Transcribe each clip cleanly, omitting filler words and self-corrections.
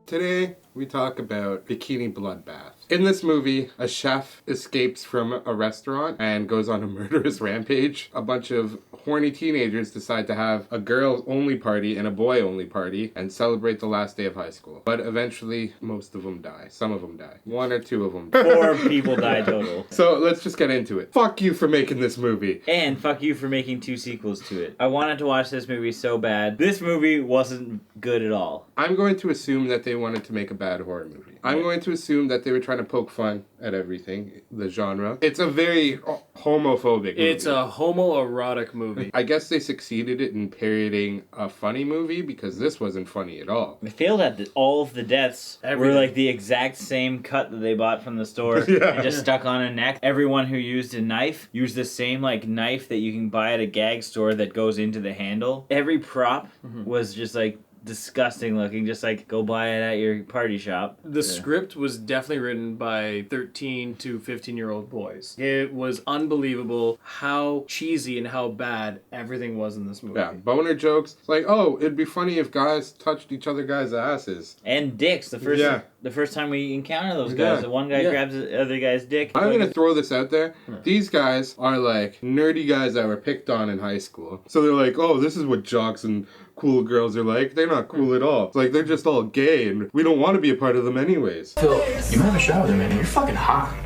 Today, we talk about Bikini Bloodbath. In this movie, a chef escapes from a restaurant and goes on a murderous rampage. A bunch of horny teenagers decide to have a girls-only party and a boy-only party and celebrate the last day of high school. But eventually, most of them die. Some of them die. One or two of them. 4 people die total. So let's just get into it. Fuck you for making this movie. And fuck you for making 2 sequels to it. I wanted to watch this movie so bad. This movie wasn't good at all. I'm going to assume that they wanted to make a bad horror movie. I'm going to assume that they were trying to poke fun at everything, the genre. It's a very homophobic movie. It's a homoerotic movie. I guess they succeeded in parodying a funny movie because this wasn't funny at all. They failed at all of the deaths were like the exact same cut that they bought from the store and just stuck on a neck. Everyone who used a knife used the same like knife that you can buy at a gag store that goes into the handle. Every prop was just like disgusting looking, just like go buy it at your party shop. The script was definitely written by 13 to 15-year-old boys. It was unbelievable how cheesy and how bad everything was in this movie. Yeah, boner jokes. It's like, oh, it'd be funny if guys touched each other guys' asses. And dicks. The first time we encounter those guys, the one guy grabs the other guy's dick. I'm going to throw this out there. These guys are like nerdy guys that were picked on in high school. So they're like, oh, this is what jocks and cool girls are like. They're not cool at all. It's like they're just all gay and we don't want to be a part of them anyways. Phil, you might have a shower with him, man. You're fucking hot.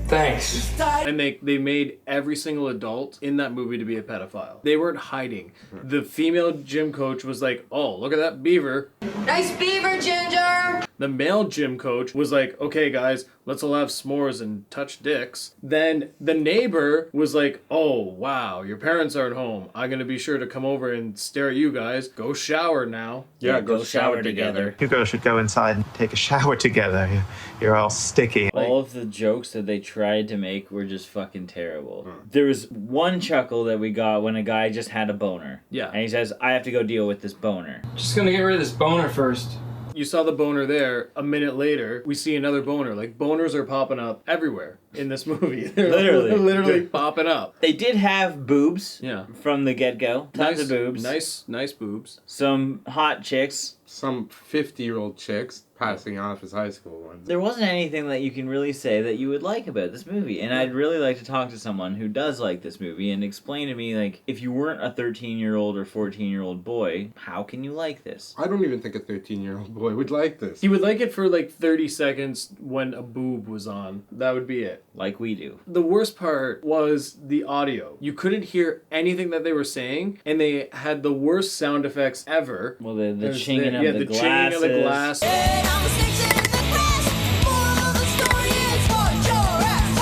Thanks. And they made every single adult in that movie to be a pedophile. They weren't hiding. The female gym coach was like, oh, look at that beaver. Nice beaver, Ginger! The male gym coach was like, okay, guys, let's all have s'mores and touch dicks. Then the neighbor was like, oh, wow, your parents aren't home. I'm going to be sure to come over and stare at you guys. Go shower now. Yeah, go shower together. You girls should go inside and take a shower together. You're all sticky. All of the jokes that they tried to make were just fucking terrible. There was one chuckle that we got when a guy just had a boner. Yeah. And he says, I have to go deal with this boner. Just gonna get rid of this boner first. You saw the boner there. A minute later, we see another boner. Like, boners are popping up everywhere in this movie. They're literally popping up. They did have boobs from the get-go. Tons of boobs. Nice boobs. Some hot chicks. Some 50-year-old chicks passing off as high school ones. There wasn't anything that you can really say that you would like about this movie. And I'd really like to talk to someone who does like this movie and explain to me, like, if you weren't a 13-year-old or 14-year-old boy, how can you like this? I don't even think a 13-year-old boy would like this. He would like it for like 30 seconds when a boob was on. That would be it. Like we do. The worst part was the audio. You couldn't hear anything that they were saying, and they had the worst sound effects ever. Well, the chinging of the glasses. Chinging of the glass.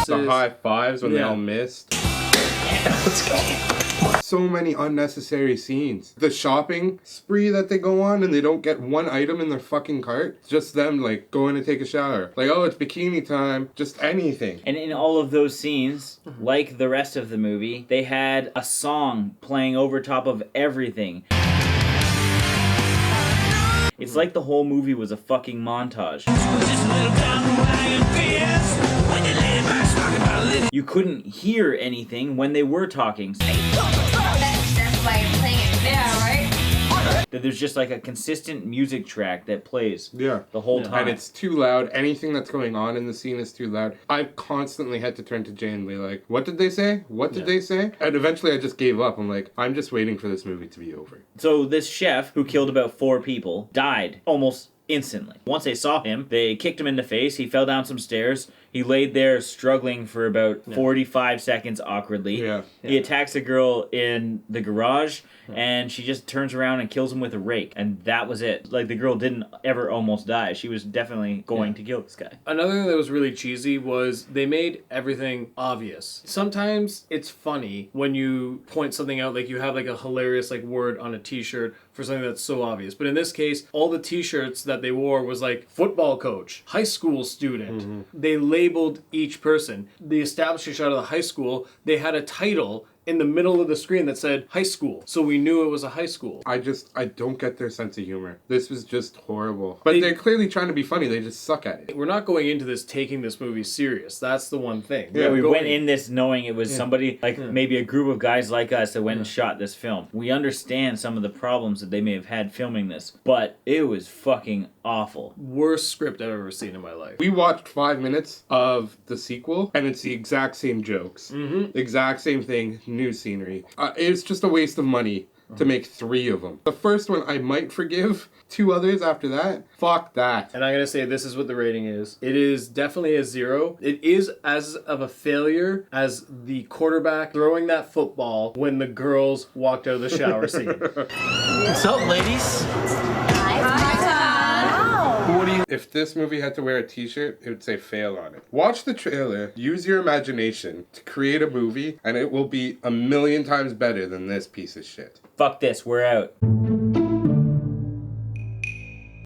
The high fives when they all missed. Let's go. So many unnecessary scenes. The shopping spree that they go on and they don't get one item in their fucking cart. It's just them like going to take a shower. Like, oh, it's bikini time. Just anything. And in all of those scenes, like the rest of the movie, they had a song playing over top of everything. It's like the whole movie was a fucking montage. You couldn't hear anything when they were talking. That's why you're playing it now, right? That there's just like a consistent music track that plays the whole time. And it's too loud. Anything that's going on in the scene is too loud. I constantly had to turn to Jane and be like, what did they say? What did they say? And eventually I just gave up. I'm like, I'm just waiting for this movie to be over. So this chef, who killed about 4 people, died almost instantly. Once they saw him, they kicked him in the face. He fell down some stairs. He laid there struggling for about 45 seconds awkwardly. He attacks a girl in the garage, and she just turns around and kills him with a rake. And that was it. Like, the girl didn't ever almost die. She was definitely going to kill this guy. Another thing that was really cheesy was they made everything obvious. Sometimes it's funny when you point something out, like you have like a hilarious like word on a t-shirt for something that's so obvious. But in this case, all the t-shirts that they wore was like football coach, high school student. They labeled each person. The establishing shot of the high school, they had a title in the middle of the screen that said high school. So we knew it was a high school. I don't get their sense of humor. This was just horrible. But they're clearly trying to be funny. They just suck at it. We're not going into this taking this movie serious. That's the one thing. Yeah, we went in this knowing it was somebody, like maybe a group of guys like us that went and shot this film. We understand some of the problems that they may have had filming this, but it was fucking awful. Worst script I've ever seen in my life. We watched 5 minutes of the sequel, and it's the exact same jokes. Mm-hmm. Exact same thing, new scenery. It's just a waste of money to make 3 of them. The first one I might forgive. 2 others after that, fuck that. And I'm going to say this is what the rating is. It is definitely a 0. It is as of a failure as the quarterback throwing that football when the girls walked out of the shower scene. What's up, ladies? If this movie had to wear a t-shirt, it would say fail on it. Watch the trailer, use your imagination to create a movie, and it will be a million times better than this piece of shit. Fuck this, we're out.